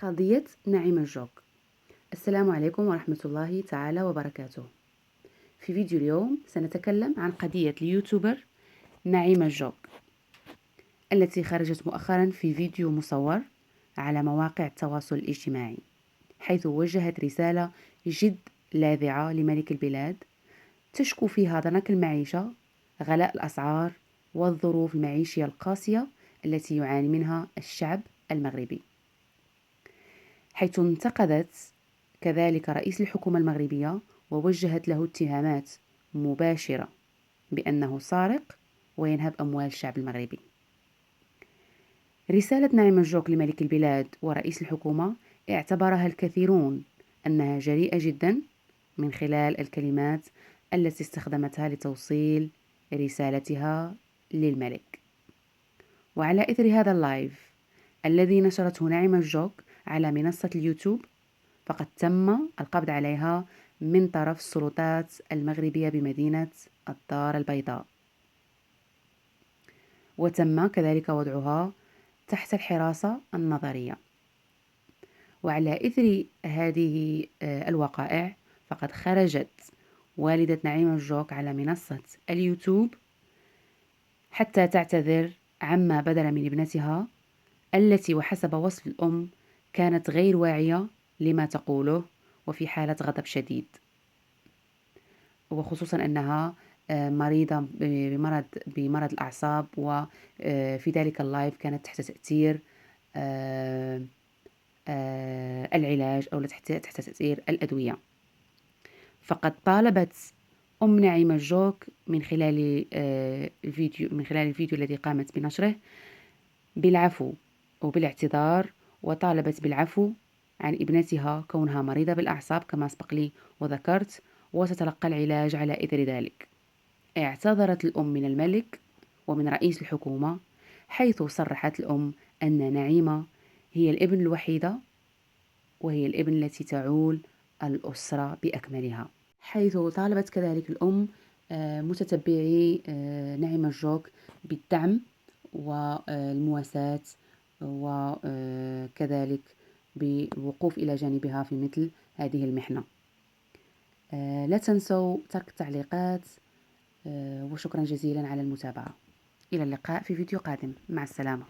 قضية نعيم الجوق. السلام عليكم ورحمة الله تعالى وبركاته. في فيديو اليوم سنتكلم عن قضية اليوتيوبر نعيم الجوق التي خرجت مؤخرا في فيديو مصور على مواقع التواصل الاجتماعي، حيث وجهت رسالة جد لاذعة لملك البلاد تشكو فيها ضنك المعيشة، غلاء الأسعار والظروف المعيشية القاسية التي يعاني منها الشعب المغربي، حيث انتقدت كذلك رئيس الحكومة المغربية ووجهت له اتهامات مباشرة بأنه سارق وينهب أموال الشعب المغربي. رسالة نعيم الجوق لملك البلاد ورئيس الحكومة اعتبرها الكثيرون أنها جريئة جدا من خلال الكلمات التي استخدمتها لتوصيل رسالتها للملك. وعلى إثر هذا اللايف الذي نشرته نعيم الجوق على منصة اليوتيوب، فقد تم القبض عليها من طرف السلطات المغربية بمدينة الدار البيضاء، وتم كذلك وضعها تحت الحراسة النظرية. وعلى إثر هذه الوقائع فقد خرجت والدة نعيم الجوق على منصة اليوتيوب حتى تعتذر عما بدر من ابنتها، التي وحسب وصف الأم كانت غير واعية لما تقوله وفي حالة غضب شديد، وخصوصا أنها مريضة بمرض الأعصاب، وفي ذلك اللايف كانت تحت تأثير العلاج أو تحت تأثير الأدوية. فقد طالبت أم نعيم الجوق من خلال الفيديو الذي قامت بنشره بالعفو وبالاعتذار، وطالبت بالعفو عن ابنتها كونها مريضة بالأعصاب كما سبق لي وذكرت، وتتلقى العلاج على إثر ذلك. اعتذرت الأم من الملك ومن رئيس الحكومة، حيث صرحت الأم أن نعيمة هي الابن الوحيدة وهي الابن التي تعول الأسرة بأكملها، حيث طالبت كذلك الأم متتبعي نعيم الجوق بالدعم والمواساة، وكذلك بالوقوف إلى جانبها في مثل هذه المحنة. لا تنسوا ترك التعليقات، وشكرا جزيلا على المتابعة. إلى اللقاء في فيديو قادم، مع السلامة.